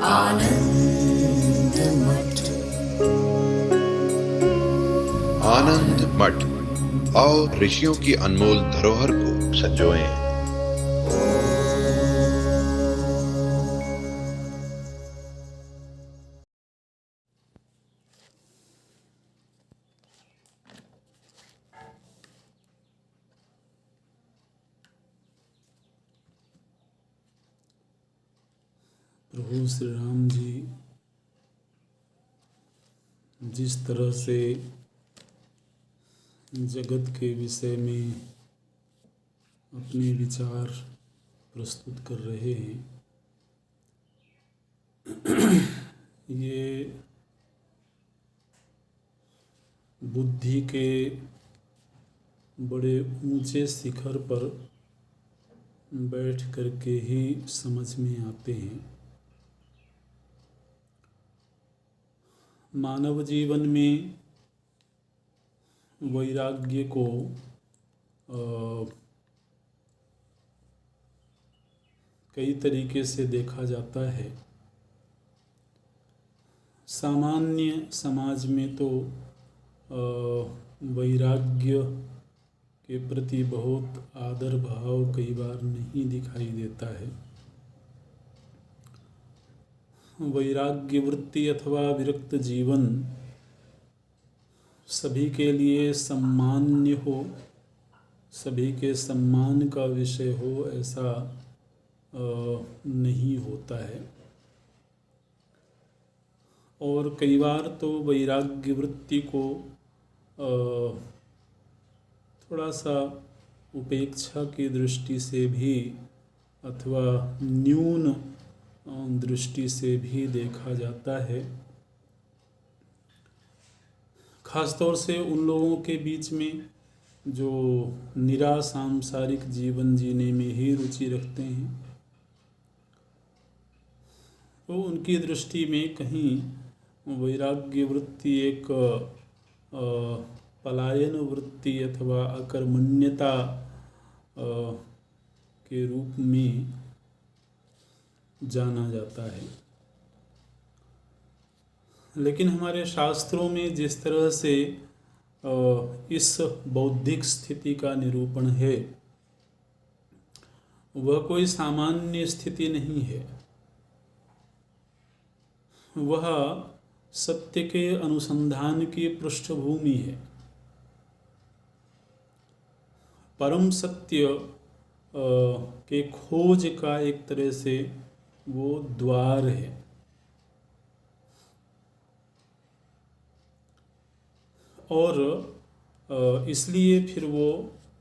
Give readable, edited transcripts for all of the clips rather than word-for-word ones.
आनंद मठ। आनंद मठ और ऋषियों की अनमोल धरोहर को संजोएं। प्रभु श्री राम जी जिस तरह से जगत के विषय में अपने विचार प्रस्तुत कर रहे हैं, ये बुद्धि के बड़े ऊंचे शिखर पर बैठ करके ही समझ में आते हैं। मानव जीवन में वैराग्य को कई तरीके से देखा जाता है। सामान्य समाज में तो वैराग्य के प्रति बहुत आदर भाव कई बार नहीं दिखाई देता है। वैराग्य वृत्ति अथवा विरक्त जीवन सभी के लिए सम्मान्य हो, सभी के सम्मान का विषय हो, ऐसा नहीं होता है। और कई बार तो वैराग्य वृत्ति को थोड़ा सा उपेक्षा की दृष्टि से भी अथवा न्यून दृष्टि से भी देखा जाता है। खासतौर से उन लोगों के बीच में जो निरा सांसारिक जीवन जीने में ही रुचि रखते हैं, तो उनकी दृष्टि में कहीं वैराग्य वृत्ति एक पलायन वृत्ति अथवा अकर्मण्यता के रूप में जाना जाता है। लेकिन हमारे शास्त्रों में जिस तरह से इस बौद्धिक स्थिति का निरूपण है, वह कोई सामान्य स्थिति नहीं है। वह सत्य के अनुसंधान की पृष्ठभूमि है। परम सत्य के खोज का एक तरह से वो द्वार है। और इसलिए फिर वो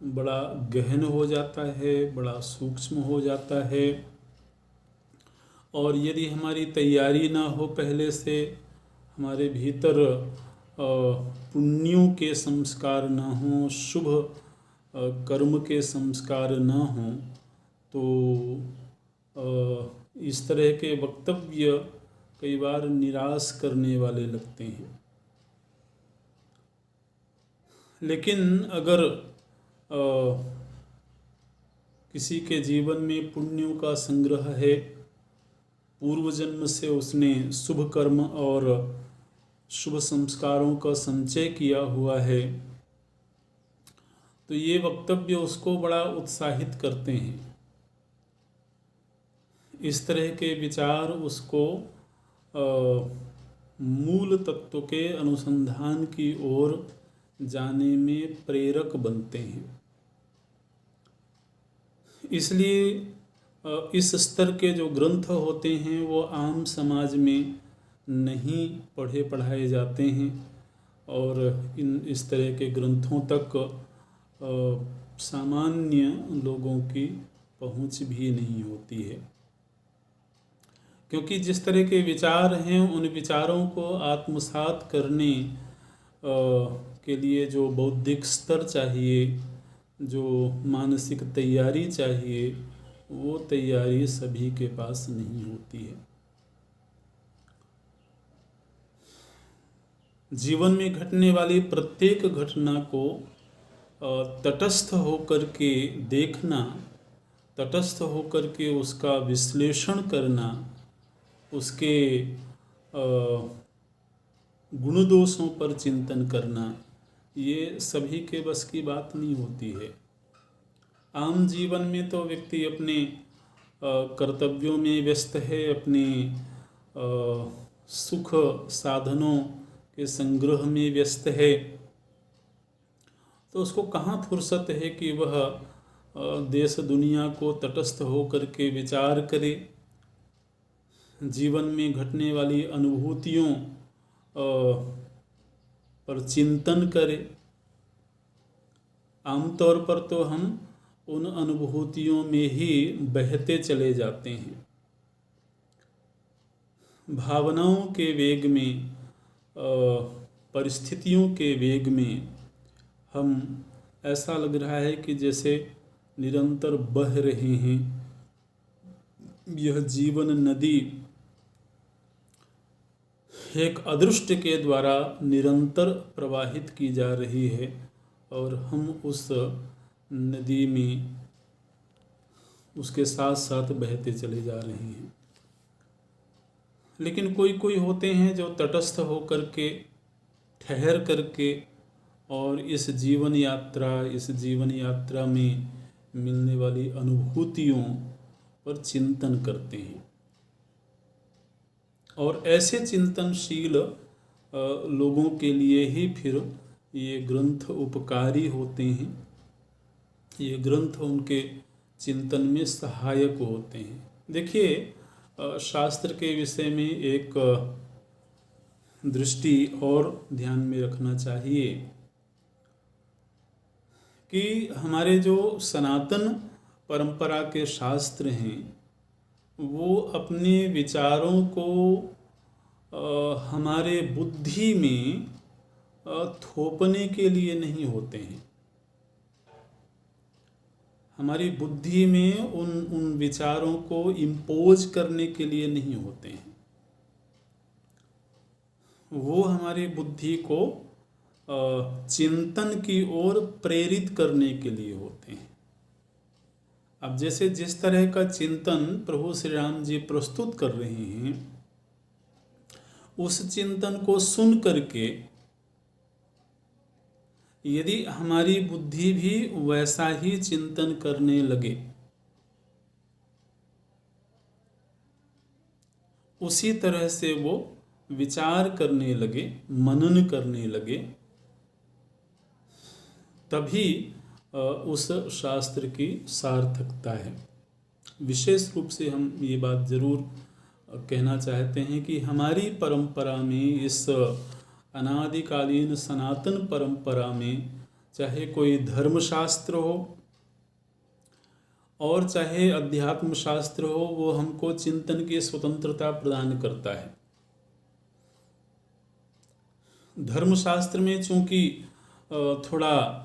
बड़ा गहन हो जाता है, बड़ा सूक्ष्म हो जाता है। और यदि हमारी तैयारी ना हो पहले से, हमारे भीतर पुण्यों के संस्कार ना हो, शुभ कर्म के संस्कार ना हो, तो इस तरह के वक्तव्य कई बार निराश करने वाले लगते हैं। लेकिन अगर किसी के जीवन में पुण्यों का संग्रह है, पूर्व जन्म से उसने शुभ कर्म और शुभ संस्कारों का संचय किया हुआ है, तो ये वक्तव्य उसको बड़ा उत्साहित करते हैं। इस तरह के विचार उसको मूल तत्व के अनुसंधान की ओर जाने में प्रेरक बनते हैं। इसलिए इस स्तर के जो ग्रंथ होते हैं वो आम समाज में नहीं पढ़े पढ़ाए जाते हैं, और इस तरह के ग्रंथों तक सामान्य लोगों की पहुंच भी नहीं होती है। क्योंकि जिस तरह के विचार हैं, उन विचारों को आत्मसात करने के लिए जो बौद्धिक स्तर चाहिए, जो मानसिक तैयारी चाहिए, वो तैयारी सभी के पास नहीं होती है। जीवन में घटने वाली प्रत्येक घटना को तटस्थ होकर के देखना, तटस्थ होकर के उसका विश्लेषण करना, उसके गुण दोषों पर चिंतन करना, ये सभी के बस की बात नहीं होती है। आम जीवन में तो व्यक्ति अपने कर्तव्यों में व्यस्त है, अपने सुख साधनों के संग्रह में व्यस्त है, तो उसको कहाँ फुर्सत है कि वह देश दुनिया को तटस्थ होकर के विचार करे, जीवन में घटने वाली अनुभूतियों पर चिंतन करे। आमतौर पर तो हम उन अनुभूतियों में ही बहते चले जाते हैं, भावनाओं के वेग में, परिस्थितियों के वेग में हम, ऐसा लग रहा है कि जैसे निरंतर बह रहे हैं। यह जीवन नदी एक अदृष्ट के द्वारा निरंतर प्रवाहित की जा रही है और हम उस नदी में उसके साथ साथ बहते चले जा रहे हैं। लेकिन कोई कोई होते हैं जो तटस्थ होकर के, ठहर करके और इस जीवन यात्रा में मिलने वाली अनुभूतियों पर चिंतन करते हैं। और ऐसे चिंतनशील लोगों के लिए ही फिर ये ग्रंथ उपकारी होते हैं, ये ग्रंथ उनके चिंतन में सहायक होते हैं। देखिए, शास्त्र के विषय में एक दृष्टि और ध्यान में रखना चाहिए कि हमारे जो सनातन परंपरा के शास्त्र हैं, वो अपने विचारों को हमारे बुद्धि में थोपने के लिए नहीं होते हैं। हमारी बुद्धि में उन विचारों को इम्पोज करने के लिए नहीं होते हैं। वो हमारी बुद्धि को चिंतन की ओर प्रेरित करने के लिए होते हैं। अब जैसे जिस तरह का चिंतन प्रभु श्री राम जी प्रस्तुत कर रहे हैं, उस चिंतन को सुन करके यदि हमारी बुद्धि भी वैसा ही चिंतन करने लगे, उसी तरह से वो विचार करने लगे, मनन करने लगे, तभी उस शास्त्र की सार्थकता है। विशेष रूप से हम ये बात जरूर कहना चाहते हैं कि हमारी परंपरा में, इस अनादिकालीन सनातन परंपरा में, चाहे कोई धर्मशास्त्र हो और चाहे अध्यात्म शास्त्र हो, वो हमको चिंतन की स्वतंत्रता प्रदान करता है। धर्मशास्त्र में चूंकि थोड़ा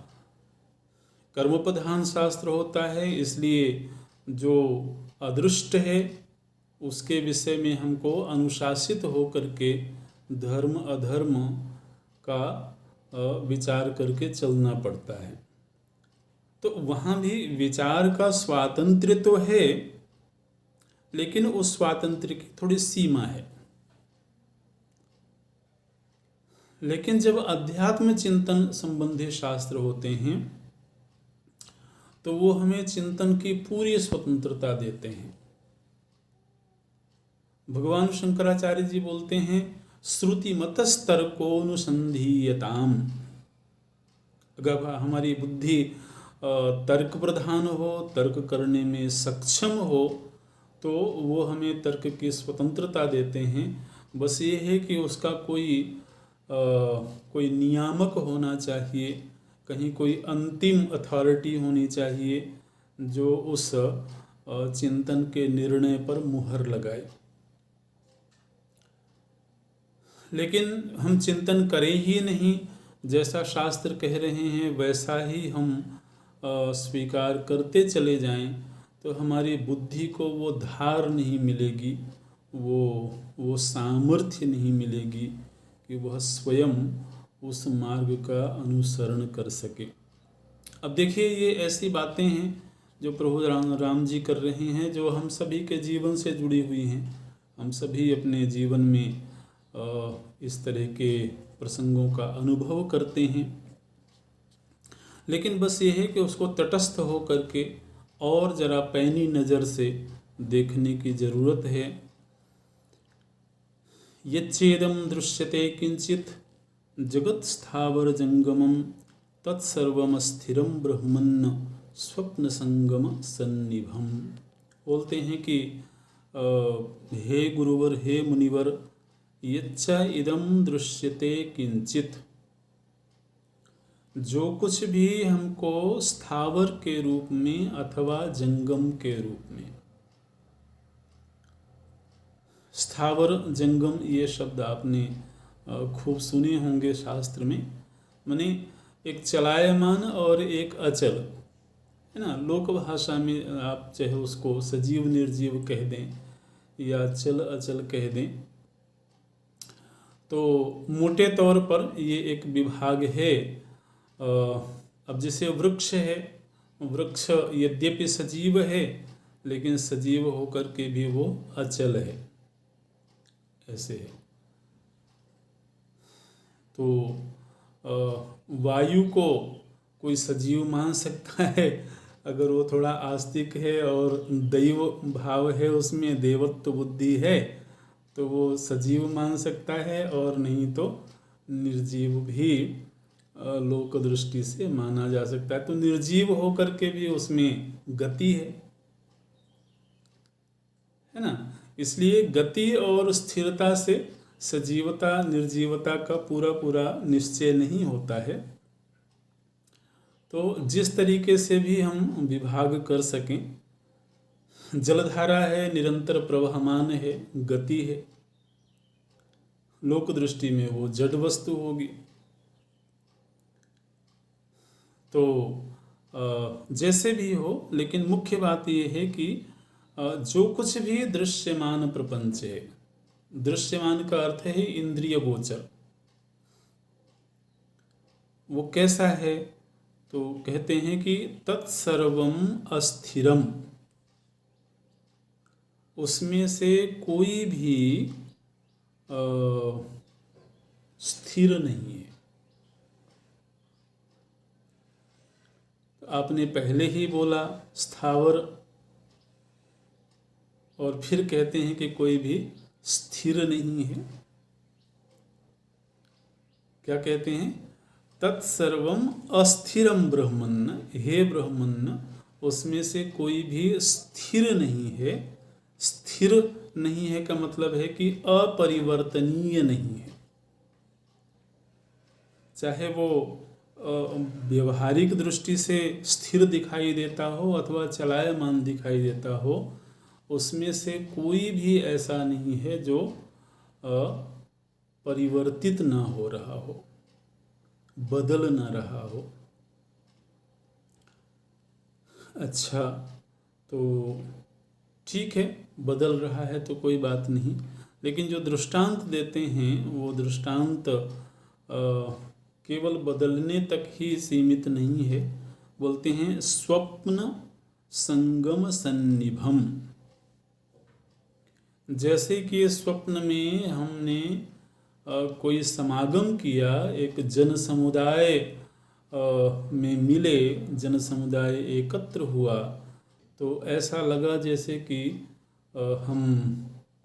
कर्म प्रधान शास्त्र होता है, इसलिए जो अदृष्ट है उसके विषय में हमको अनुशासित होकर के धर्म अधर्म का विचार करके चलना पड़ता है। तो वहाँ भी विचार का स्वातंत्र्य तो है, लेकिन उस स्वातंत्र्य की थोड़ी सीमा है। लेकिन जब अध्यात्म चिंतन संबंधी शास्त्र होते हैं तो वो हमें चिंतन की पूरी स्वतंत्रता देते हैं। भगवान शंकराचार्य जी बोलते हैं, श्रुति मतस्तर्कोनुसंधीयताम। अगर हमारी बुद्धि तर्क प्रधान हो, तर्क करने में सक्षम हो, तो वो हमें तर्क की स्वतंत्रता देते हैं। बस ये है कि उसका कोई नियामक होना चाहिए, कहीं कोई अंतिम अथॉरिटी होनी चाहिए जो उस चिंतन के निर्णय पर मुहर लगाए। लेकिन हम चिंतन करें ही नहीं, जैसा शास्त्र कह रहे हैं वैसा ही हम स्वीकार करते चले जाएं, तो हमारी बुद्धि को वो धार नहीं मिलेगी, वो सामर्थ्य नहीं मिलेगी कि वह स्वयं उस मार्ग का अनुसरण कर सके। अब देखिए, ये ऐसी बातें हैं जो प्रभु राम जी कर रहे हैं, जो हम सभी के जीवन से जुड़ी हुई हैं। हम सभी अपने जीवन में इस तरह के प्रसंगों का अनुभव करते हैं, लेकिन बस ये है कि उसको तटस्थ हो करके और जरा पैनी नज़र से देखने की ज़रूरत है। यच्चेदं दृश्यते किंचित जगत स्थावर जंगमम तत्सर्वमस्थिरं ब्रह्मन्न स्वप्न संगम सन्निभम। बोलते हैं कि हे गुरुवर, हे मुनिवर, यच्चा इदम दृश्यते किंचित, जो कुछ भी हमको स्थावर के रूप में अथवा जंगम के रूप में, स्थावर जंगम ये शब्द आपने खूब सुने होंगे शास्त्र में, माने एक चलायमान और एक अचल, है ना। लोक भाषा में आप चाहे उसको सजीव निर्जीव कह दें या चल अचल कह दें, तो मोटे तौर पर ये एक विभाग है। अब जैसे वृक्ष है, वृक्ष यद्यपि सजीव है लेकिन सजीव होकर के भी वो अचल है, ऐसे है। तो वायु को कोई सजीव मान सकता है अगर वो थोड़ा आस्तिक है और दैव भाव है, उसमें देवत्व बुद्धि है, तो वो सजीव मान सकता है, और नहीं तो निर्जीव भी लोक दृष्टि से माना जा सकता है। तो निर्जीव होकर के भी उसमें गति है ना। इसलिए गति और स्थिरता से सजीवता निर्जीवता का पूरा पूरा निश्चय नहीं होता है। तो जिस तरीके से भी हम विभाग कर सकें, जलधारा है, निरंतर प्रवहमान है, गति है, लोक दृष्टि में वो जड़ वस्तु होगी। तो जैसे भी हो, लेकिन मुख्य बात ये है कि जो कुछ भी दृश्यमान प्रपंच है, दृश्यमान का अर्थ है इंद्रिय गोचर, वो कैसा है, तो कहते हैं कि तत्सर्वम अस्थिरम, उसमें से कोई भी स्थिर नहीं है। तो आपने पहले ही बोला स्थावर, और फिर कहते हैं कि कोई भी स्थिर नहीं है। क्या कहते हैं? तत्सर्वम अस्थिरम ब्रह्मन्न, हे ब्रह्मन्न, उसमें से कोई भी स्थिर नहीं है। स्थिर नहीं है का मतलब है कि अपरिवर्तनीय नहीं है। चाहे वो व्यवहारिक दृष्टि से स्थिर दिखाई देता हो अथवा चलायमान दिखाई देता हो, उसमें से कोई भी ऐसा नहीं है जो परिवर्तित ना हो रहा हो, बदल ना रहा हो। अच्छा, तो ठीक है, बदल रहा है तो कोई बात नहीं, लेकिन जो दृष्टांत देते हैं वो दृष्टांत केवल बदलने तक ही सीमित नहीं है। बोलते हैं स्वप्न संगम सन्निभम। जैसे कि स्वप्न में हमने कोई समागम किया, एक जन समुदाय में मिले, जन समुदाय एकत्र हुआ, तो ऐसा लगा जैसे कि हम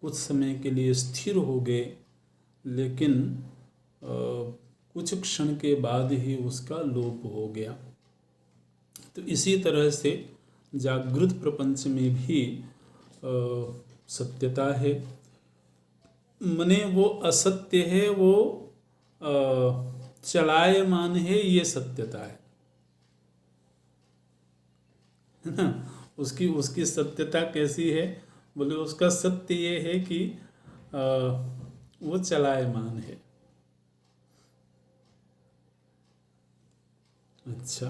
कुछ समय के लिए स्थिर हो गए, लेकिन कुछ क्षण के बाद ही उसका लोप हो गया। तो इसी तरह से जागृत प्रपंच में भी सत्यता है, मने वो असत्य है, वो चलायमान है, ये सत्यता है ना। उसकी सत्यता कैसी है? बोले उसका सत्य ये है कि वो चलायमान है। अच्छा,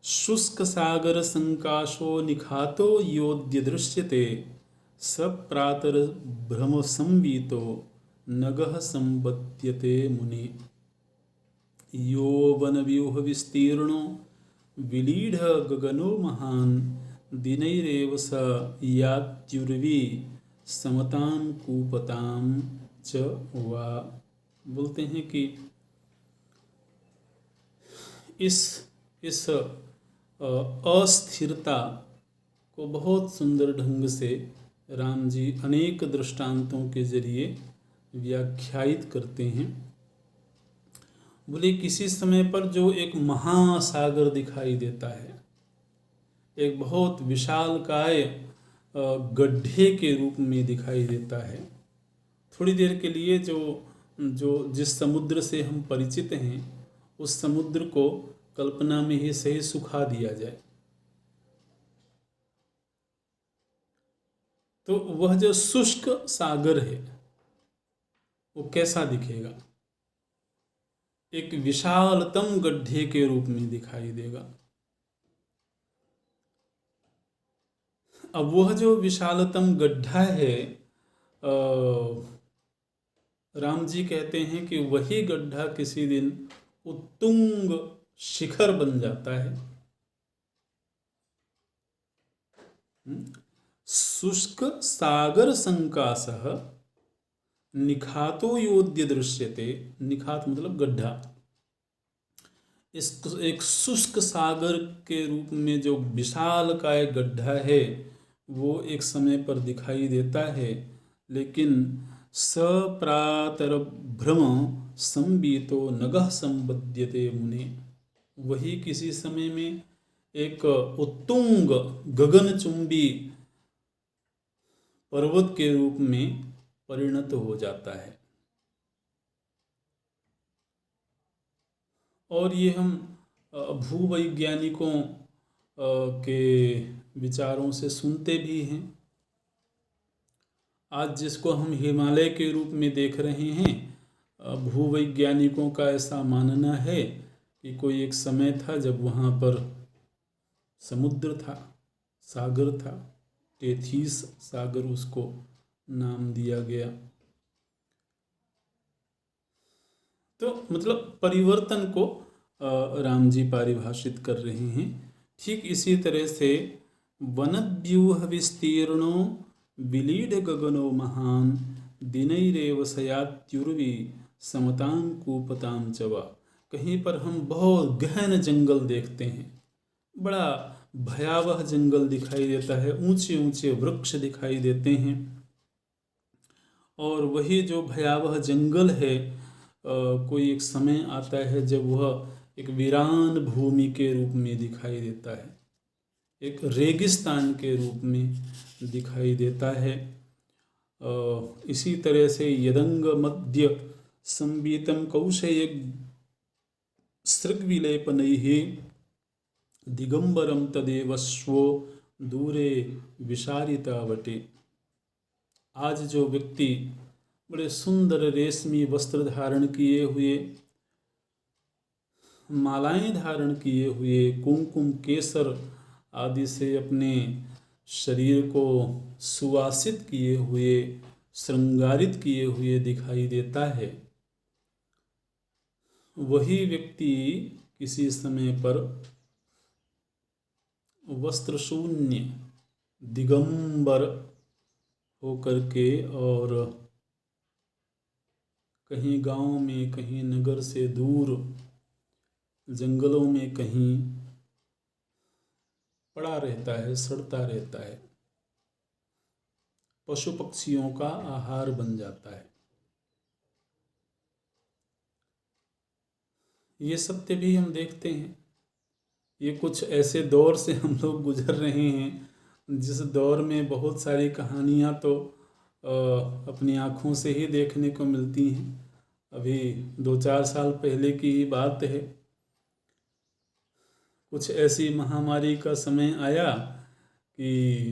शुष्क सागर संकाशो निखातो योद्य दृश्यते, सप्रातर भ्रम संवीतो नगः संपद्यते मुनि। यौवन व्यूह विस्तीर्णो विलीढ़ गगनो महान, दिनैरेव स यात्युर्वी समताम कूपताम च वा। बोलते हैं कि इस अस्थिरता को बहुत सुंदर ढंग से राम जी अनेक दृष्टांतों के जरिए व्याख्यायित करते हैं। बोले किसी समय पर जो एक महासागर दिखाई देता है, एक बहुत विशालकाय गड्ढे के रूप में दिखाई देता है, थोड़ी देर के लिए जिस समुद्र से हम परिचित हैं उस समुद्र को कल्पना में ही सही सुखा दिया जाए तो वह जो शुष्क सागर है वो कैसा दिखेगा? एक विशालतम गड्ढे के रूप में दिखाई देगा। अब वह जो विशालतम गड्ढा है, राम जी कहते हैं कि वही गड्ढा किसी दिन उत्तुंग शिखर बन जाता है। शुष्क सागर संकासः निखातो योद्य दृश्यते। निखात मतलब गड्ढा। इस एक शुष्क सागर के रूप में जो विशाल का एक गड्ढा है वो एक समय पर दिखाई देता है, लेकिन सप्रातर भ्रम संबीतो नगः संबध्यते मुने। वही किसी समय में एक उत्तुंग गगनचुंबी पर्वत के रूप में परिणत हो जाता है। और ये हम भूवैज्ञानिकों के विचारों से सुनते भी हैं। आज जिसको हम हिमालय के रूप में देख रहे हैं, भूवैज्ञानिकों का ऐसा मानना है कि कोई एक समय था जब वहाँ पर समुद्र था, सागर था, टेथीस सागर उसको नाम दिया गया। तो मतलब परिवर्तन को राम जी परिभाषित कर रहे हैं। ठीक इसी तरह से वनव्यूह विस्तीर्णो विलीढ गगनो महान दिनैरेव सयात्युर्वी समतां कूपतां चवा। कहीं पर हम बहुत गहन जंगल देखते हैं, बड़ा भयावह जंगल दिखाई देता है, ऊंचे ऊंचे वृक्ष दिखाई देते हैं, और वही जो भयावह जंगल है कोई एक समय आता है जब वह एक वीरान भूमि के रूप में दिखाई देता है, एक रेगिस्तान के रूप में दिखाई देता है। इसी तरह से यदंग मध्य संबीतम कौशय सृग्विलेपनैः दिगंबरम तदेव स्वो दूरे विशारितावटे। आज जो व्यक्ति बड़े सुंदर रेशमी वस्त्र धारण किए हुए, मालाएं धारण किए हुए, कुमकुम केसर आदि से अपने शरीर को सुवासित किए हुए, श्रृंगारित किए हुए दिखाई देता है, वही व्यक्ति किसी समय पर वस्त्र शून्य दिगंबर होकर के और कहीं गांव में, कहीं नगर से दूर जंगलों में कहीं पड़ा रहता है, सड़ता रहता है, पशु पक्षियों का आहार बन जाता है। ये सत्य भी हम देखते हैं। ये कुछ ऐसे दौर से हम लोग गुजर रहे हैं जिस दौर में बहुत सारी कहानियाँ तो अपनी आँखों से ही देखने को मिलती हैं। अभी 2-4 साल पहले की ही बात है, कुछ ऐसी महामारी का समय आया कि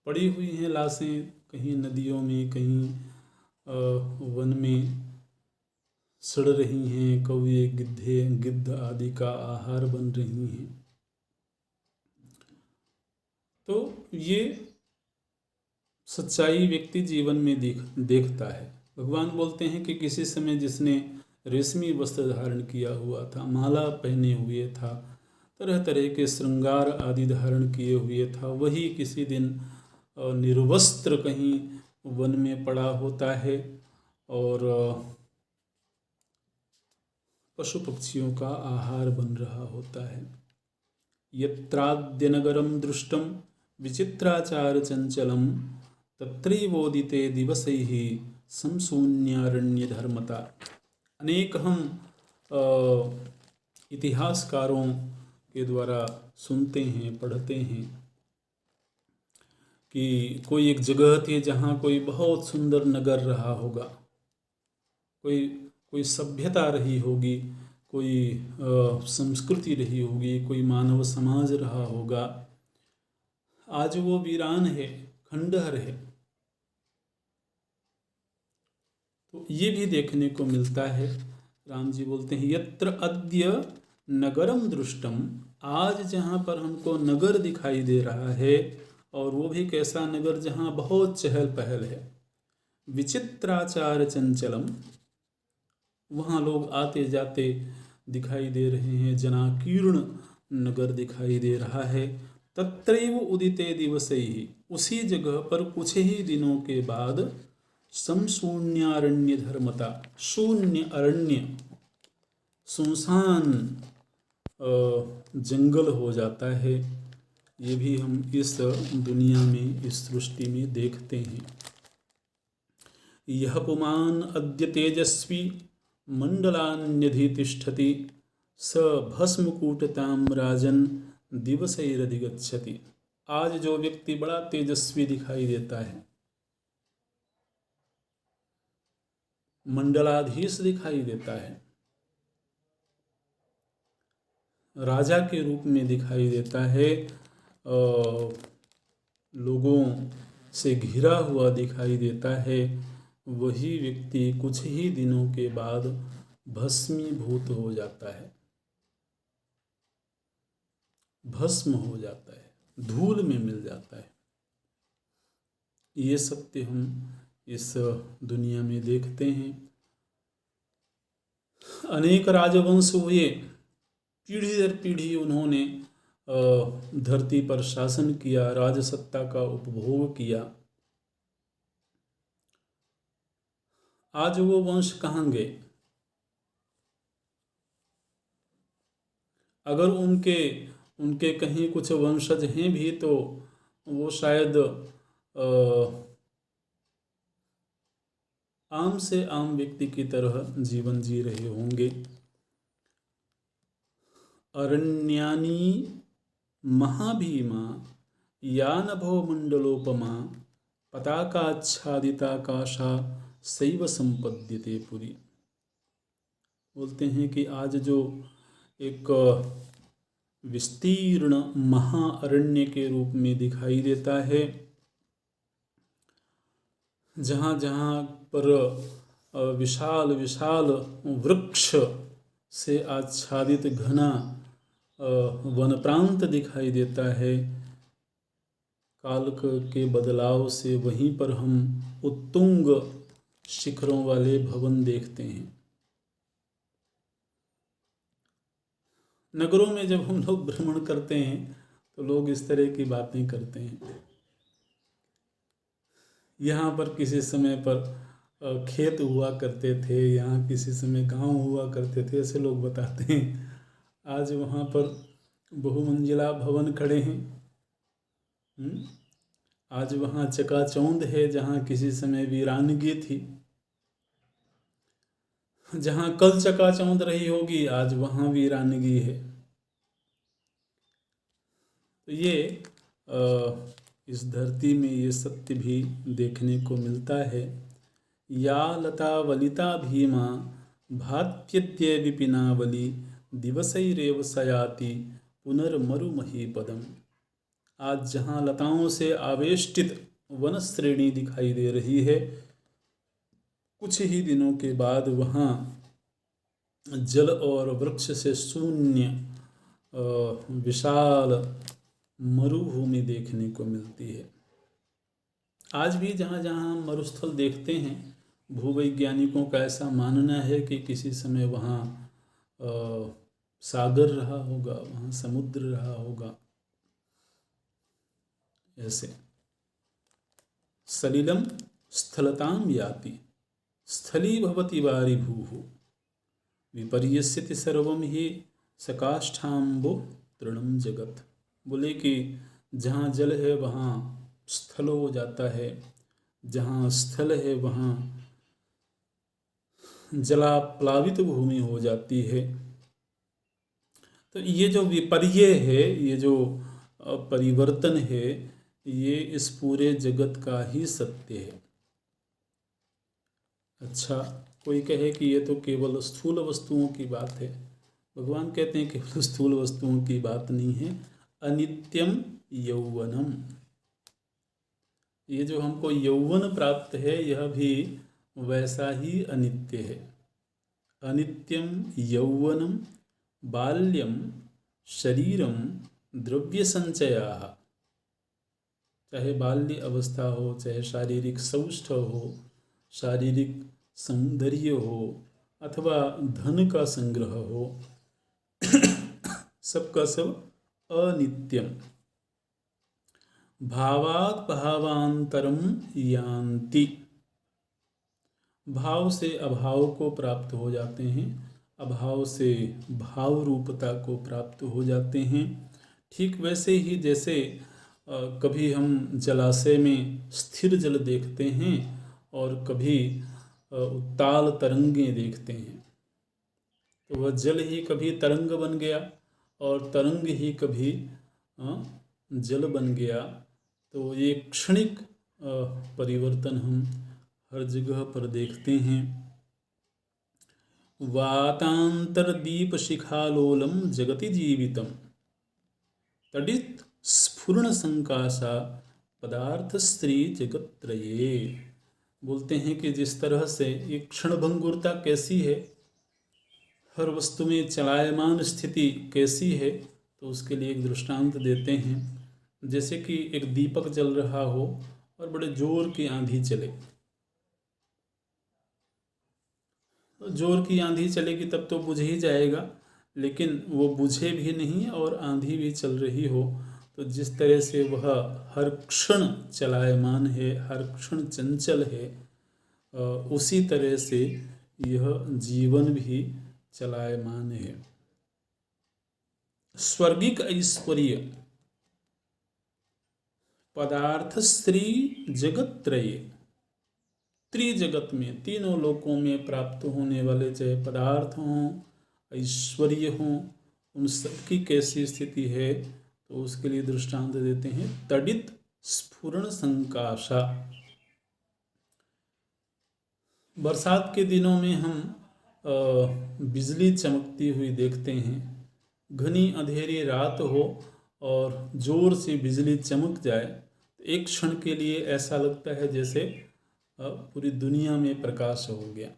पड़ी हुई हैं लाशें, कहीं नदियों में, कहीं वन में सड़ रही हैं, कौवे गिद्ध आदि का आहार बन रही हैं। तो ये सच्चाई व्यक्ति जीवन में देखता है। भगवान बोलते हैं कि किसी समय जिसने रेशमी वस्त्र धारण किया हुआ था, माला पहने हुए था, तरह तरह के श्रृंगार आदि धारण किए हुए था, वही किसी दिन निर्वस्त्र कहीं वन में पड़ा होता है और पशु पक्षियों का आहार बन रहा होता है। यत्राद्य नगरम दृष्टम विचित्राचार चंचलम तत्रैवोदिते दिवसैः समशून्यारण्य धर्मता। अनेक हम इतिहासकारों के द्वारा सुनते हैं, पढ़ते हैं कि कोई एक जगह थी जहाँ कोई बहुत सुंदर नगर रहा होगा, कोई सभ्यता रही होगी, कोई संस्कृति रही होगी, कोई मानव समाज रहा होगा। आज वो वीरान है, खंडहर है। तो ये भी देखने को मिलता है। राम जी बोलते हैं यत्र अद्य नगरम दृष्टम, आज जहाँ पर हमको नगर दिखाई दे रहा है, और वो भी कैसा नगर जहाँ बहुत चहल पहल है। विचित्राचार चंचलम, वहाँ लोग आते जाते दिखाई दे रहे हैं, जनाकीर्ण नगर दिखाई दे रहा है। तत्रैव उदिते दिवसैः, उसी जगह पर कुछ ही दिनों के बाद समशून्यारण्य धर्मता, शून्य अरण्य, सुनसान जंगल हो जाता है। ये भी हम इस दुनिया में, इस सृष्टि में देखते हैं। यह पुमान अद्य तेजस्वी मंडलान्यधितिष्ठति स भस्मकूटताम राजन दिवसैरधिगच्छति। आज जो व्यक्ति बड़ा तेजस्वी दिखाई देता है, मंडलाधीश दिखाई देता है, राजा के रूप में दिखाई देता है, लोगों से घिरा हुआ दिखाई देता है, वही व्यक्ति कुछ ही दिनों के बाद भस्मीभूत हो जाता है, भस्म हो जाता है, धूल में मिल जाता है। ये सत्य हम इस दुनिया में देखते हैं। अनेक राजवंश हुए, पीढ़ी दर पीढ़ी उन्होंने धरती पर शासन किया, राजसत्ता का उपभोग किया। आज वो वंश कहाँ गए? अगर उनके कहीं कुछ वंशज हैं भी तो वो शायद आम से आम व्यक्ति की तरह जीवन जी रहे होंगे। अरण्यानि महाभीमा या नभो मंडलोपमा पताकाच्छादिताकाशा सैव संपद्यते पुरी। बोलते हैं कि आज जो एक विस्तीर्ण महाअरण्य के रूप में दिखाई देता है, जहाँ जहाँ पर विशाल विशाल वृक्ष से आच्छादित घना वन प्रांत दिखाई देता है, काल के बदलाव से वहीं पर हम उत्तुंग शिखरों वाले भवन देखते हैं। नगरों में जब हम लोग भ्रमण करते हैं तो लोग इस तरह की बातें करते हैं। यहाँ पर किसी समय पर खेत हुआ करते थे, यहाँ किसी समय गांव हुआ करते थे, ऐसे लोग बताते हैं। आज वहाँ पर बहुमंजिला भवन खड़े हैं। आज वहाँ चकाचौंध है, जहाँ किसी समय वीरानगी थी। जहाँ कल चकाचौंध रही होगी, आज वहाँ वीरानगी है। तो ये इस धरती में ये सत्य भी देखने को मिलता है। या लता वलिता भीमा भात्यद्य विपिनावली दिवसैरेव सयाति पुनर्मरुमहीपदम। आज जहाँ लताओं से आवेष्टित वन श्रेणी दिखाई दे रही है, कुछ ही दिनों के बाद वहाँ जल और वृक्ष से शून्य विशाल मरुभूमि देखने को मिलती है। आज भी जहाँ जहाँ हम मरुस्थल देखते हैं, भूवैज्ञानिकों का ऐसा मानना है कि किसी समय वहाँ सागर रहा होगा, वहाँ समुद्र रहा होगा। ऐसे सलिलं स्थलतां याति स्थली भवति वारि भूः विपर्यस्यति सर्वं हि सकाष्ठाम्बो तृणं जगत। बोले कि जहाँ जल है वहाँ स्थल हो जाता है, जहाँ स्थल है वहाँ जलाप्लावित भूमि हो जाती है। तो ये जो विपर्य है, ये जो परिवर्तन है, ये इस पूरे जगत का ही सत्य है। अच्छा, कोई कहे कि ये तो केवल स्थूल वस्तुओं की बात है। भगवान कहते हैं केवल स्थूल वस्तुओं की बात नहीं है, अनित्यम यौवनम, ये जो हमको यौवन प्राप्त है यह भी वैसा ही अनित्य है। अनित्यम यौवनम बाल्यम शरीरम द्रव्य संचयाः, चाहे बाल्य अवस्था हो, चाहे शारीरिक सौष्ठव हो, शारीरिक सौंदर्य हो, अथवा धन का संग्रह हो, सबका सब अनित्यम। भावात् भावांतरम यान्ति, भाव से अभाव को प्राप्त हो जाते हैं, अभाव से भाव रूपता को प्राप्त हो जाते हैं। ठीक वैसे ही जैसे कभी हम जलाशय में स्थिर जल देखते हैं और कभी उत्ताल तरंगें देखते हैं, तो वह जल ही कभी तरंग बन गया और तरंग ही कभी जल बन गया। तो ये क्षणिक परिवर्तन हम हर जगह पर देखते हैं। वातांतरदीप शिखालोलम जगति जीवितम तडित स्फुरण संकाशा पदार्थ स्त्री जगत्त्रये। बोलते हैं कि जिस तरह से एक क्षणभंगुरता कैसी है, हर वस्तु में चलायमान स्थिति कैसी है, तो उसके लिए एक दृष्टांत देते हैं। जैसे कि एक दीपक जल रहा हो और बड़े जोर की आंधी चले, जोर की आंधी चलेगी तब तो बुझ ही जाएगा, लेकिन वो बुझे भी नहीं और आंधी भी चल रही हो, तो जिस तरह से वह हर क्षण चलायमान है, हर क्षण चंचल है, उसी तरह से यह जीवन भी चलायमान है। स्वर्गिक ऐश्वर्य पदार्थ स्त्री जगत्त्रये, त्रिजगत में, तीनों लोकों में प्राप्त होने वाले चाहे पदार्थ हों, ऐश्वर्य हों, उन सबकी कैसी स्थिति है, तो उसके लिए दृष्टांत देते हैं तडित स्फुरण संकाशा। बरसात के दिनों में हम बिजली चमकती हुई देखते हैं। घनी अंधेरी रात हो और जोर से बिजली चमक जाए तो एक क्षण के लिए ऐसा लगता है जैसे पूरी दुनिया में प्रकाश हो गया,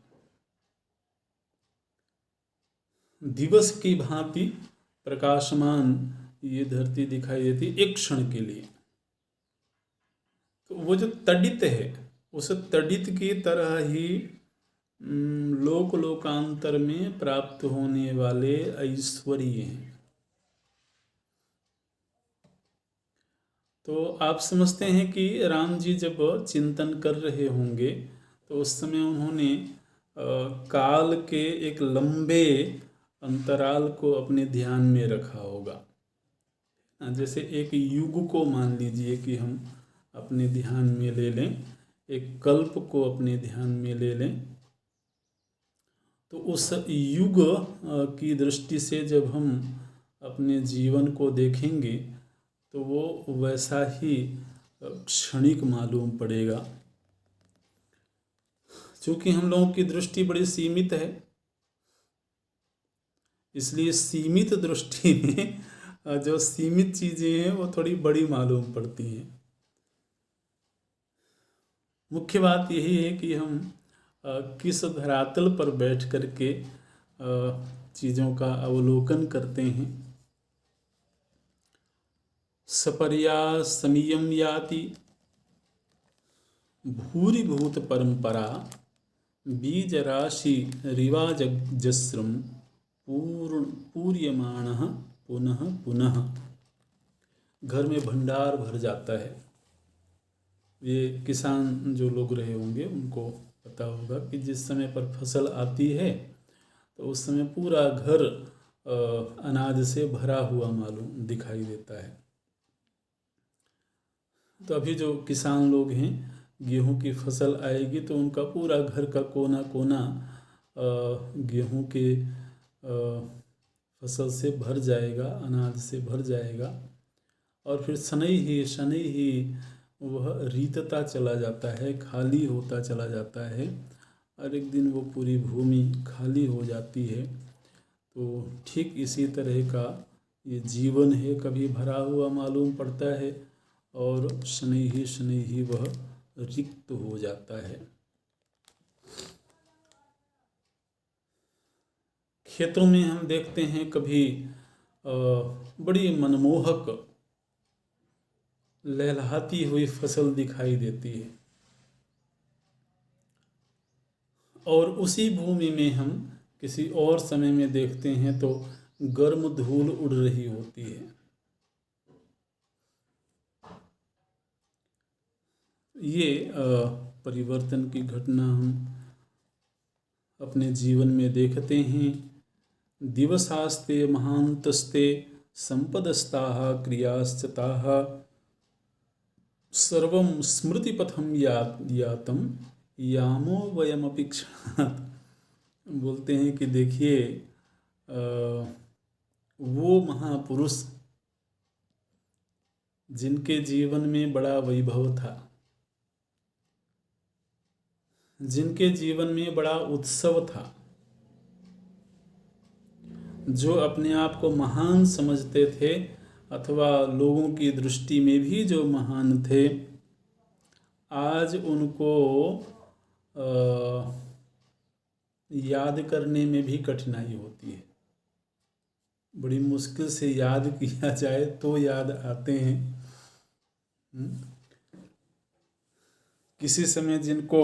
दिवस की भांति प्रकाशमान ये धरती दिखाई देती एक क्षण के लिए। तो वो जो तडित है, उस तडित की तरह ही लोक लोकांतर में प्राप्त होने वाले ऐश्वर्य हैं। तो आप समझते हैं कि राम जी जब चिंतन कर रहे होंगे तो उस समय उन्होंने काल के एक लंबे अंतराल को अपने ध्यान में रखा होगा। जैसे एक युग को मान लीजिए कि हम अपने ध्यान में ले लें, एक कल्प को अपने ध्यान में ले लें, तो उस युग की दृष्टि से जब हम अपने जीवन को देखेंगे तो वो वैसा ही क्षणिक मालूम पड़ेगा। चूँकि हम लोगों की दृष्टि बड़ी सीमित है, इसलिए सीमित दृष्टि में जो सीमित चीज़ें हैं वो थोड़ी बड़ी मालूम पड़ती हैं। मुख्य बात यही है कि हम किस धरातल पर बैठ कर के चीज़ों का अवलोकन करते हैं। सपर्या समियम याति भूरिभूत परंपरा बीज राशि रिवाजस्रम पूर्यमाणः पुनः पुनः। घर में भंडार भर जाता है, ये किसान जो लोग रहे होंगे उनको पता होगा कि जिस समय पर फसल आती है तो उस समय पूरा घर अनाज से भरा हुआ मालूम दिखाई देता है। तो अभी जो किसान लोग हैं, गेहूं की फसल आएगी तो उनका पूरा घर का कोना कोना गेहूं के फसल से भर जाएगा, अनाज से भर जाएगा, और फिर शनै ही वह रीतता चला जाता है, खाली होता चला जाता है, और एक दिन वो पूरी भूमि खाली हो जाती है। तो ठीक इसी तरह का ये जीवन है, कभी भरा हुआ मालूम पड़ता है और शनै ही वह रिक्त हो जाता है। खेतों में हम देखते हैं कभी बड़ी मनमोहक लहलहाती हुई फसल दिखाई देती है, और उसी भूमि में हम किसी और समय में देखते हैं तो गर्म धूल उड़ रही होती है। ये परिवर्तन की घटना हम अपने जीवन में देखते हैं। दिवसास्ते महांतस्ते संपदस्ताः क्रियाश्चताः सर्वं स्मृतिपथं यातं यामो वयमपि क्षणात्। बोलते हैं कि देखिए वो महापुरुष जिनके जीवन में बड़ा वैभव था, जिनके जीवन में बड़ा उत्सव था, जो अपने आप को महान समझते थे अथवा लोगों की दृष्टि में भी जो महान थे, आज उनको याद करने में भी कठिनाई होती है। बड़ी मुश्किल से याद किया जाए तो याद आते हैं। किसी समय जिनको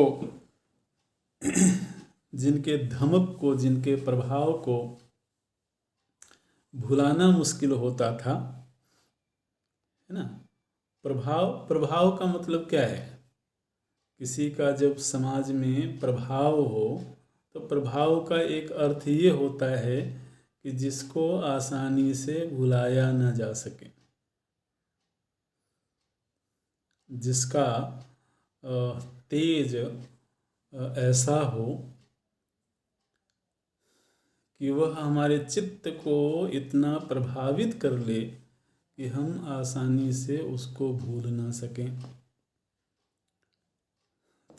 जिनके धमक को, जिनके प्रभाव को भुलाना मुश्किल होता था, है ना। प्रभाव का मतलब क्या है? किसी का जब समाज में प्रभाव हो तो प्रभाव का एक अर्थ ये होता है कि जिसको आसानी से भुलाया ना जा सके, जिसका तेज ऐसा हो कि वह हमारे चित्त को इतना प्रभावित कर ले कि हम आसानी से उसको भूल ना सकें।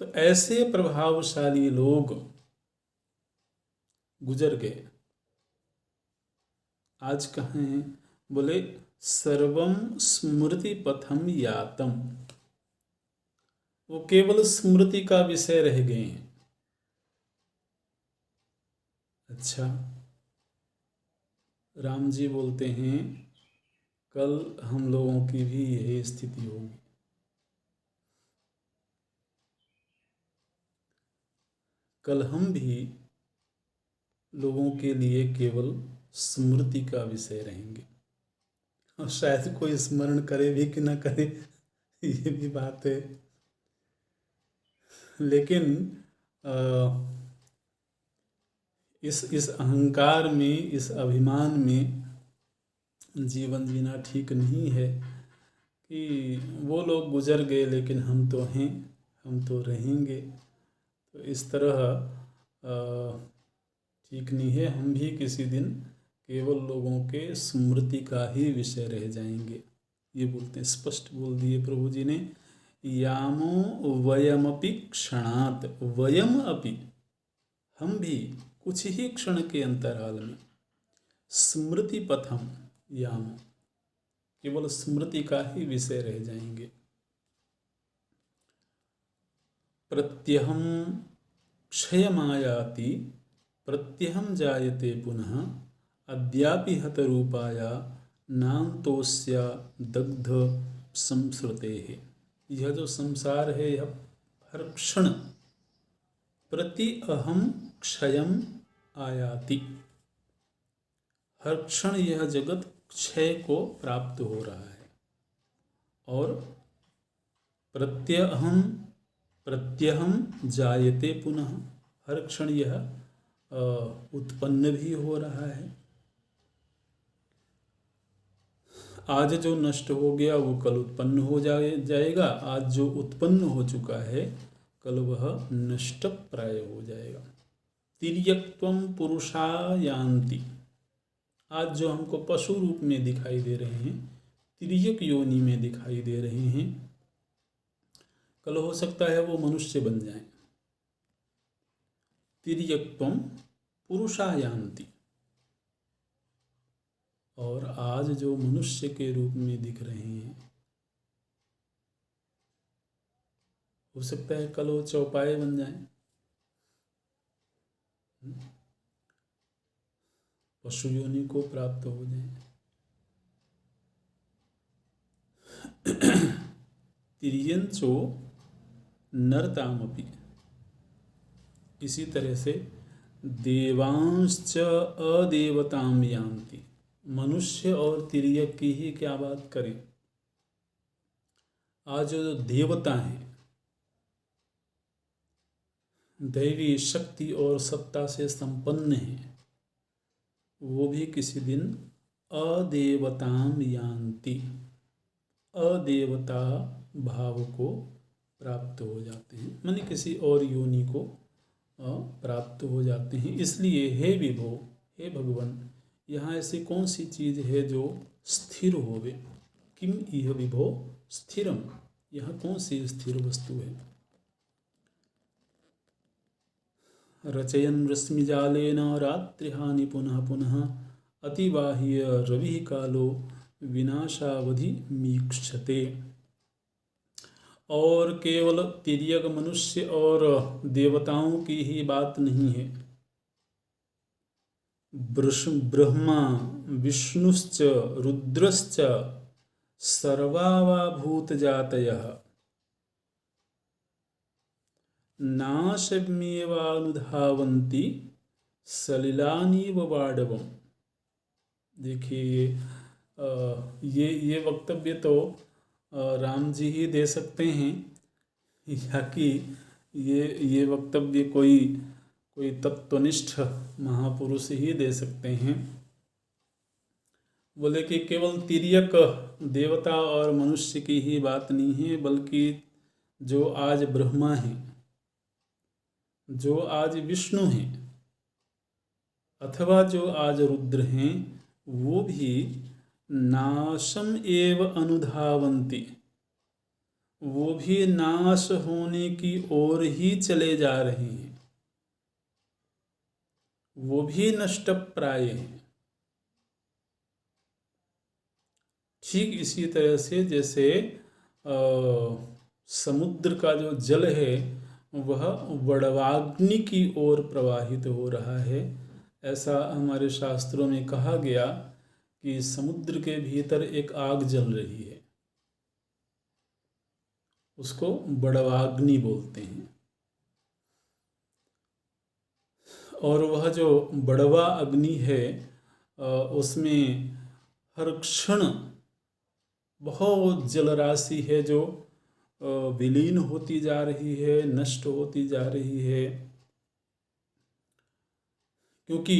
तो ऐसे प्रभावशाली लोग गुजर गए। आज कहाँ हैं? बोले सर्वम स्मृति पथम यातम। वो केवल स्मृति का विषय रह गए हैं। अच्छा, राम जी बोलते हैं कल हम लोगों की भी यही स्थिति होगी। कल हम भी लोगों के लिए केवल स्मृति का विषय रहेंगे, और शायद कोई स्मरण करे भी कि न करे, ये भी बात है। लेकिन इस अहंकार में, इस अभिमान में जीवन जीना ठीक नहीं है कि वो लोग गुजर गए लेकिन हम तो हैं, हम तो रहेंगे। तो इस तरह ठीक नहीं है। हम भी किसी दिन केवल लोगों के स्मृति का ही विषय रह जाएंगे। ये बोलते हैं, स्पष्ट बोल दिए प्रभु जी ने, यामो वयमपि क्षणात्। वयम अपि, हम भी कुछ ही क्षण के अंतराल में, स्मृति पथम याम, केवल स्मृति का ही विषय रह जाएंगे। प्रत्यहम क्षयमायाति प्रत्यहम जायते पुनः अद्यापि हत रूपाया नान्तोस्य दग्ध संस्रुते। यह जो संसार है यह हर क्षण प्रति अहम क्षयम आयाति, हर क्षण यह जगत क्षय को प्राप्त हो रहा है, और प्रत्यहम प्रत्यहम जायते पुनः, हर क्षण यह उत्पन्न भी हो रहा है। आज जो नष्ट हो गया वो कल उत्पन्न हो जाएगा, आज जो उत्पन्न हो चुका है कल वह नष्ट प्राय हो जाएगा। तिर्यक्त्वम पुरुषायान्ति, आज जो हमको पशु रूप में दिखाई दे रहे हैं, तिर्यक योनि में दिखाई दे रहे हैं, कल हो सकता है वो मनुष्य बन जाए। तिर्यक्त्वम पुरुषायान्ति, और आज जो मनुष्य के रूप में दिख रहे हैं, हो सकता है कल वो चौपाए बन जाए, पशु योनि को प्राप्त हो जाए। तिर्यंचो नरतामपि, इसी तरह से देवांश्च अदेवताम यान्ति, मनुष्य और तिर्यक की ही क्या बात करें। आज जो देवता हैं, दैवी शक्ति और सत्ता से संपन्न हैं, वो भी किसी दिन अदेवताम यान्ति, अदेवता भाव को प्राप्त हो जाते हैं, माने किसी और योनि को प्राप्त हो जाते हैं। इसलिए हे विभो, हे भगवान, यहाँ ऐसी कौन सी चीज़ है जो स्थिर होवे। किम इह विभो स्थिरम, यहाँ कौन सी स्थिर वस्तु है। रचयन रश्मिजालेन रात्रिहानि पुनः पुनः, अतिबाह्य रवि कालो विनाशावधि मीक्षते। और केवल तिर्यक मनुष्य और देवताओं की ही बात नहीं है, ब्रह्मा विष्णुश्च रुद्रश्च सर्वाभूत जातयः नाशमेवानुधावन्ति सलिलानीव वाडवम। देखिए ये वक्तव्य तो राम जी ही दे सकते हैं, या कि ये वक्तव्य कोई तत्वनिष्ठ महापुरुष ही दे सकते हैं। बोले कि केवल तिर्यक देवता और मनुष्य की ही बात नहीं है, बल्कि जो आज ब्रह्मा हैं, जो आज विष्णु हैं, अथवा जो आज रुद्र हैं, वो भी नाशम एव अनुधावन्ति, वो भी नाश होने की ओर ही चले जा रहे हैं, वो भी नष्ट प्राय हैं। ठीक इसी तरह से जैसे समुद्र का जो जल है वह वड़वाग्नि की ओर प्रवाहित हो रहा है, ऐसा हमारे शास्त्रों में कहा गया कि समुद्र के भीतर एक आग जल रही है, उसको बड़वाग्नि बोलते हैं। और वह जो बड़वा अग्नि है उसमें हर क्षण बहुत जलराशि है जो विलीन होती जा रही है, नष्ट होती जा रही है। क्योंकि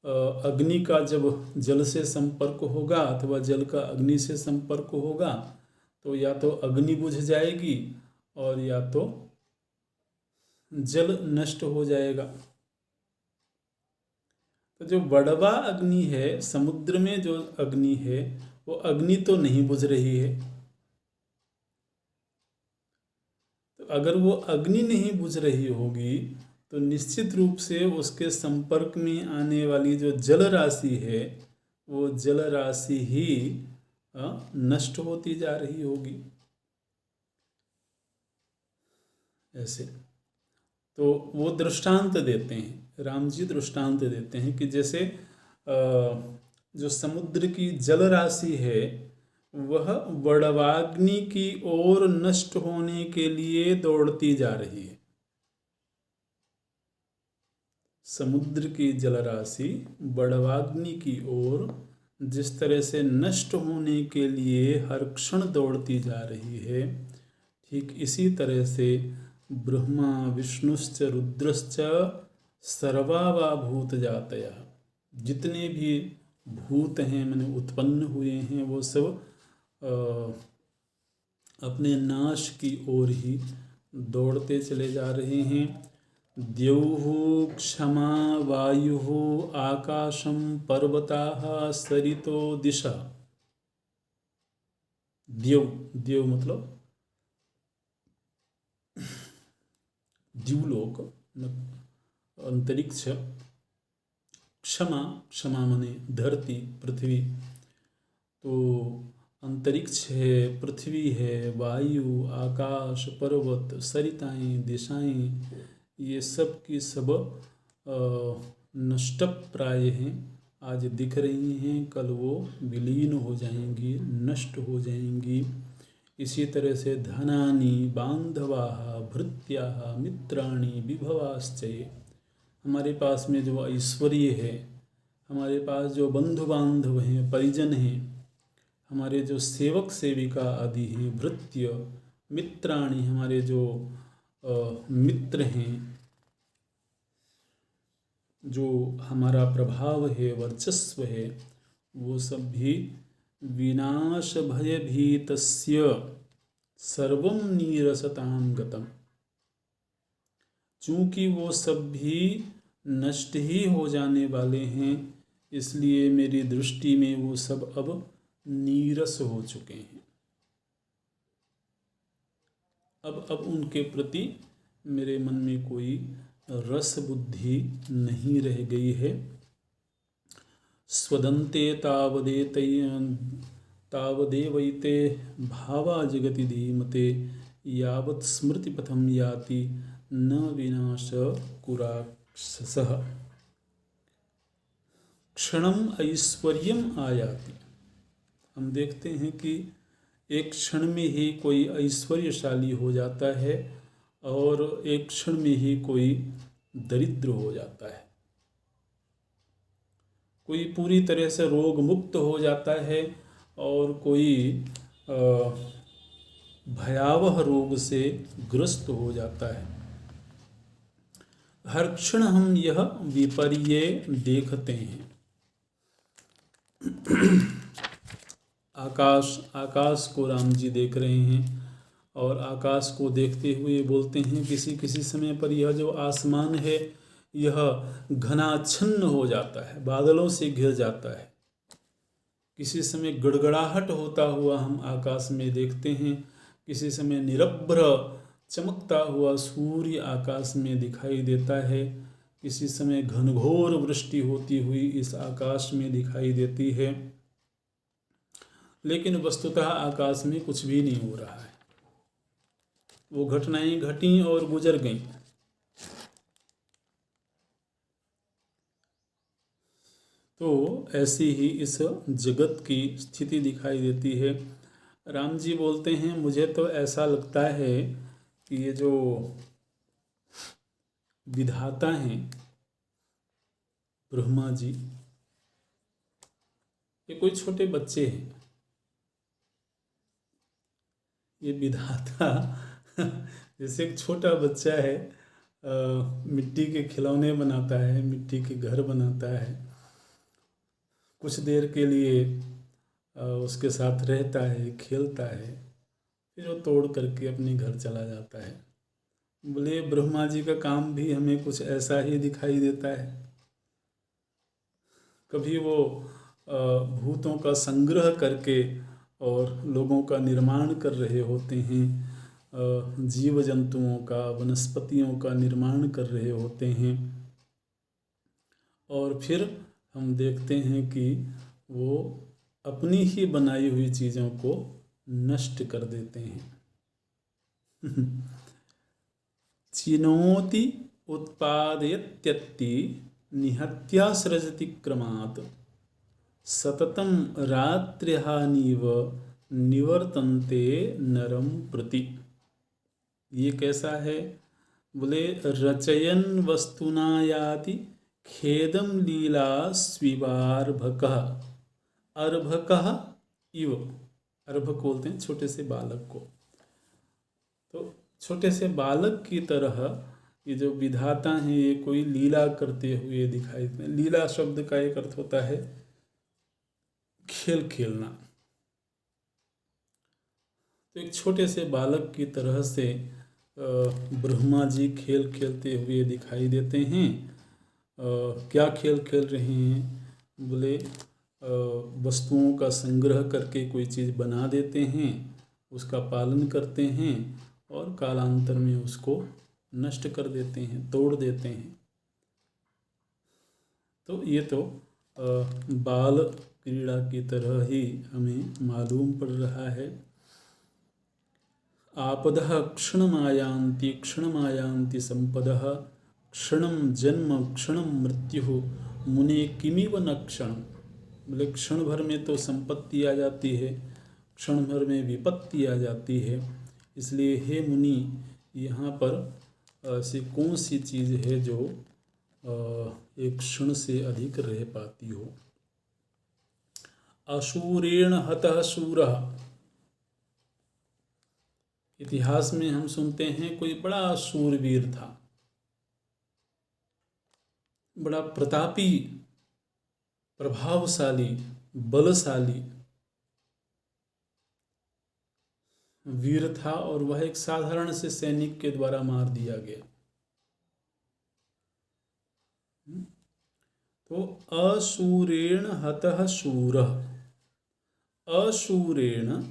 अग्नि का जब जल से संपर्क होगा अथवा जल का अग्नि से संपर्क होगा तो या तो अग्नि बुझ जाएगी और या तो जल नष्ट हो जाएगा। तो जो बड़वा अग्नि है, समुद्र में जो अग्नि है, वो अग्नि तो नहीं बुझ रही है। तो अगर वो अग्नि नहीं बुझ रही होगी तो निश्चित रूप से उसके संपर्क में आने वाली जो जल राशि है वो जल राशि ही नष्ट होती जा रही होगी। ऐसे तो वो दृष्टांत देते हैं, राम जी दृष्टांत देते हैं कि जैसे जो समुद्र की जल राशि है वह बड़वाग्नि की ओर नष्ट होने के लिए दौड़ती जा रही है। समुद्र की जलराशि बड़वाग्नि की ओर जिस तरह से नष्ट होने के लिए हर क्षण दौड़ती जा रही है, ठीक इसी तरह से ब्रह्मा विष्णुश्च रुद्रश्च सर्वावा भूत जातयः, जितने भी भूत हैं मैंने उत्पन्न हुए हैं वो सब अपने नाश की ओर ही दौड़ते चले जा रहे हैं। द्यौः क्षमा वायुः आकाशं पर्वताः सरितो दिशा। द्यौ मतलब द्युलोक अंतरिक्ष, क्षमा माने धरती पृथ्वी, तो अंतरिक्ष है, पृथ्वी है, वायु, आकाश, पर्वत, सरिताएं, दिशाएं, ये सब की सब नष्टप्राय हैं, आज दिख रही हैं, कल वो विलीन हो जाएंगी, नष्ट हो जाएंगी। इसी तरह से धनानि बांधवाः भृत्याः मित्राणि विभवाश्चये, हमारे पास में जो ऐश्वर्य है, हमारे पास जो बंधु बांधव हैं, परिजन हैं, हमारे जो सेवक सेविका आदि हैं, भृत्य मित्राणि, हमारे जो मित्र हैं, जो हमारा प्रभाव है, वर्चस्व है, वो सब भी विनाश भयभीतस्य सर्वं नीरसतां गतम्, चूँकि वो सब भी नष्ट ही हो जाने वाले हैं, इसलिए मेरी दृष्टि में वो सब अब नीरस हो चुके हैं। अब उनके प्रति मेरे मन में कोई रस बुद्धि नहीं रह गई है। स्वदन्ते तावदेवैते भावा जगति धीमते, यावत् स्मृतिपथं याति न विनाश कुराक्षसः। क्षणम ऐश्वर्यम आयाति, हम देखते हैं कि एक क्षण में ही कोई ऐश्वर्यशाली हो जाता है और एक क्षण में ही कोई दरिद्र हो जाता है, कोई पूरी तरह से रोग मुक्त हो जाता है और कोई भयावह रोग से ग्रस्त हो जाता है। हर क्षण हम यह विपर्य देखते हैं। आकाश को राम जी देख रहे हैं और आकाश को देखते हुए बोलते हैं किसी किसी समय पर यह जो आसमान है यह घनाच्छन्न हो जाता है, बादलों से घिर जाता है। किसी समय गड़गड़ाहट होता हुआ हम आकाश में देखते हैं, किसी समय निरभ्र चमकता हुआ सूर्य आकाश में दिखाई देता है, किसी समय घनघोर वृष्टि होती हुई इस आकाश में दिखाई देती है, लेकिन वस्तुतः आकाश में कुछ भी नहीं हो रहा है। वो घटनाएं घटी और गुजर गईं। तो ऐसी ही इस जगत की स्थिति दिखाई देती है। राम जी बोलते हैं मुझे तो ऐसा लगता है कि ये जो विधाता हैं ब्रह्मा जी, ये कोई छोटे बच्चे हैं। ये विधाता जैसे एक छोटा बच्चा है, मिट्टी के खिलौने बनाता है, मिट्टी के घर बनाता है, कुछ देर के लिए उसके साथ रहता है, खेलता है, फिर वो तोड़ करके अपने घर चला जाता है। बोले ब्रह्मा जी का काम भी हमें कुछ ऐसा ही दिखाई देता है। कभी वो भूतों का संग्रह करके और लोगों का निर्माण कर रहे होते हैं, जीव जंतुओं का, वनस्पतियों का निर्माण कर रहे होते हैं, और फिर हम देखते हैं कि वो अपनी ही बनाई हुई चीज़ों को नष्ट कर देते हैं। चिनोति उत्पादयत्यत्ति निहत्यासृजति क्रमात् सततं रात्र्यहानिव निवर्तन्ते नरम प्रति। ये कैसा है? बोले रचयन वस्तुना याति खेदम लीला स्विवार्भकः अर्भकः इव। अर्भक बोलते हैं छोटे से बालक को। तो छोटे से बालक की तरह ये जो विधाता हैं ये कोई लीला करते हुए दिखाई देते हैं। लीला शब्द का एक अर्थ होता है खेल खेलना। तो एक छोटे से बालक की तरह से ब्रह्मा जी खेल खेलते हुए दिखाई देते हैं। क्या खेल खेल रहे हैं? बोले वस्तुओं का संग्रह करके कोई चीज़ बना देते हैं, उसका पालन करते हैं और कालांतर में उसको नष्ट कर देते हैं, तोड़ देते हैं। तो ये तो बाल क्रीड़ा की तरह ही हमें मालूम पड़ रहा है। आपदः क्षणमायान्ति क्षणमायान्ति संपदः, क्षणम जन्म क्षणम मृत्यु मुने किमिव न क्षण। बोले क्षण भर में तो संपत्ति आ जाती है, क्षण भर में विपत्ति आ जाती है। इसलिए हे मुनि, यहाँ पर ऐसी कौन सी चीज़ है जो एक क्षण से अधिक रह पाती हो। अशूरेण हतः शूरः। इतिहास में हम सुनते हैं कोई बड़ा शूरवीर था, बड़ा प्रतापी, प्रभावशाली, बलशाली वीर था और वह एक साधारण से सैनिक के द्वारा मार दिया गया। तो अशूरेण हतः शूरः। अशूरेण,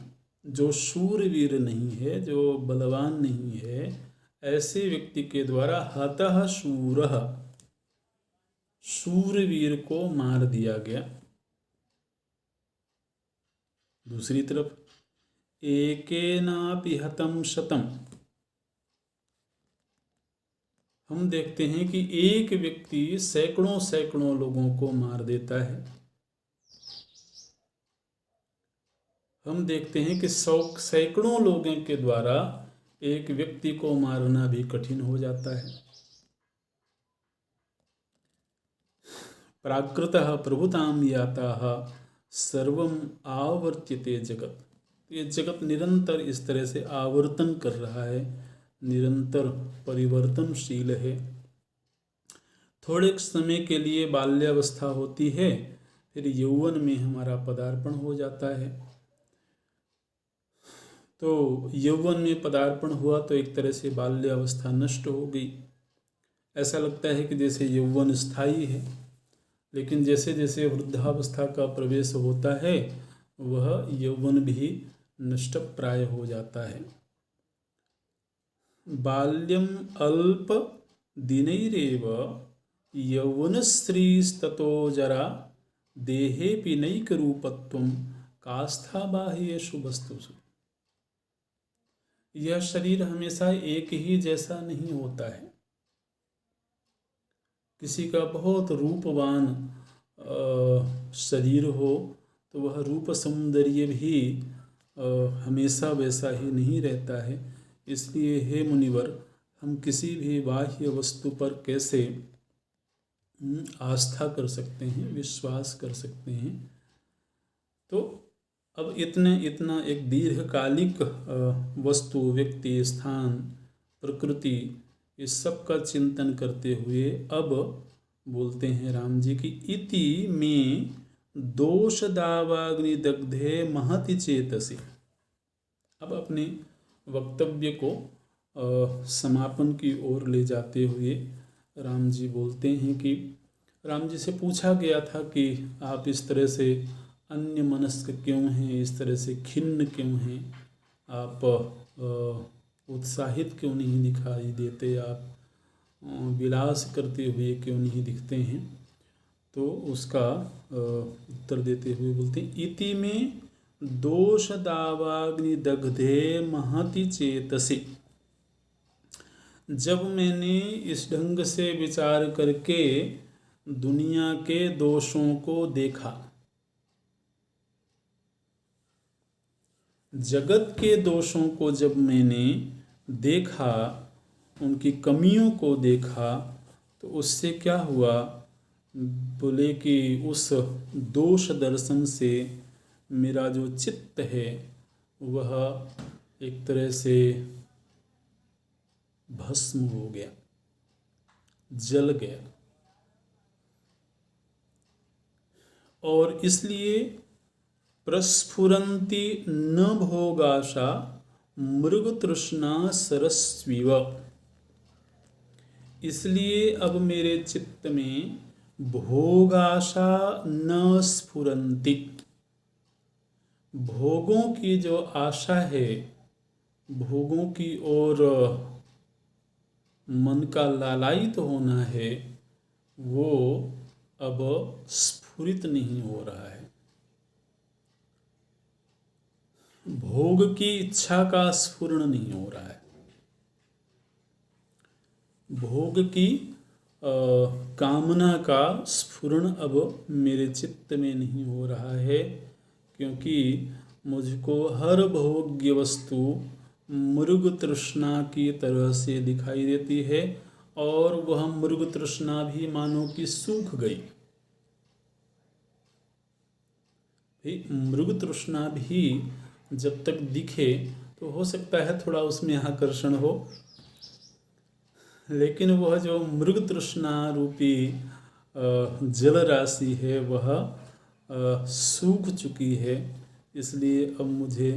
जो शूरवीर नहीं है, जो बलवान नहीं है, ऐसे व्यक्ति के द्वारा हतः शूरः, शूरवीर को मार दिया गया। दूसरी तरफ एकेनापि हतं शतं। हम देखते हैं कि एक व्यक्ति सैकड़ों सैकड़ों लोगों को मार देता है। हम देखते हैं कि सैकड़ों लोगों के द्वारा एक व्यक्ति को मारना भी कठिन हो जाता है। प्राकृतः प्रभुतां याताः सर्वम आवर्त्यते जगत। ये जगत निरंतर इस तरह से आवर्तन कर रहा है, निरंतर परिवर्तनशील है। थोड़े समय के लिए बाल्यावस्था होती है, फिर यौवन में हमारा पदार्पण हो जाता है। तो यौवन में पदार्पण हुआ तो एक तरह से बाल्यावस्था नष्ट हो गई। ऐसा लगता है कि जैसे यौवन स्थायी है, लेकिन जैसे जैसे वृद्धावस्था का प्रवेश होता है वह यौवन भी नष्ट प्राय हो जाता है। बाल्यम अल्प दिनैरेव यौवनस्त्रीस्ततो जरा देहेऽपि नैक रूपत्वं काष्ठा बाह्येषु वस्तुषु। यह शरीर हमेशा एक ही जैसा नहीं होता है। किसी का बहुत रूपवान शरीर हो तो वह रूप सौंदर्य भी हमेशा वैसा ही नहीं रहता है। इसलिए हे मुनिवर, हम किसी भी बाह्य वस्तु पर कैसे आस्था कर सकते हैं, विश्वास कर सकते हैं। तो अब इतना एक दीर्घकालिक वस्तु, व्यक्ति, स्थान, प्रकृति, इस सब का चिंतन करते हुए अब बोलते हैं राम जी की इति में दोष दावाग्नि दग्धे महति चेतसी। अब अपने वक्तव्य को समापन की ओर ले जाते हुए राम जी बोलते हैं कि राम जी से पूछा गया था कि आप इस तरह से अन्य मनस्क क्यों हैं, इस तरह से खिन्न क्यों हैं, आप उत्साहित क्यों नहीं दिखाई देते, आप विलास करते हुए क्यों नहीं दिखते हैं। तो उसका उत्तर देते हुए बोलते हैं इति में दोष दावाग्नि दग्धे महति चेतसी। जब मैंने इस ढंग से विचार करके दुनिया के दोषों को देखा, जगत के दोषों को जब मैंने देखा, उनकी कमियों को देखा, तो उससे क्या हुआ, बोले कि उस दोष दर्शन से मेरा जो चित्त है वह एक तरह से भस्म हो गया, जल गया। और इसलिए प्रस्फुरन्ति न भोगाशा मृगतृष्णा सरस्वीव। इसलिए अब मेरे चित्त में भोगाशा न स्फुरन्ति, भोगों की जो आशा है, भोगों की ओर मन का लालायित होना है, वो अब स्फुरित नहीं हो रहा है। भोग की इच्छा का स्फुरण नहीं हो रहा है। भोग की कामना का स्फुरण अब मेरे चित्त में नहीं हो रहा है, क्योंकि मुझको हर भोग्य वस्तु मृग तृष्णा की तरह से दिखाई देती है, और वह मृग तृष्णा भी मानो कि सूख गई। मृग तृष्णा भी जब तक दिखे तो हो सकता है थोड़ा उसमें आकर्षण हो, लेकिन वह जो मृग तृष्णा रूपी जल राशि है वह सूख चुकी है। इसलिए अब मुझे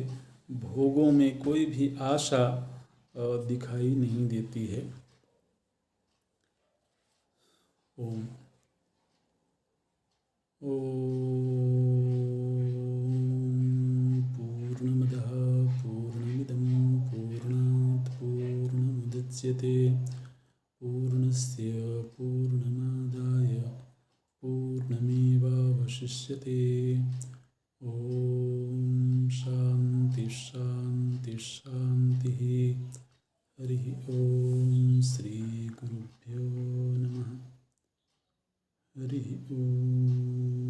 भोगों में कोई भी आशा दिखाई नहीं देती है। ओम पूर्णमदः पूर्णमिदं पूर्णात् पूर्णमुदच्यते पूर्णस्य पूर्णमादाय पूर्णमेवावशिष्यते। ओम शांति शांति शांति। हरि ओम। श्री गुरुभ्यो नमः। हरि ओम।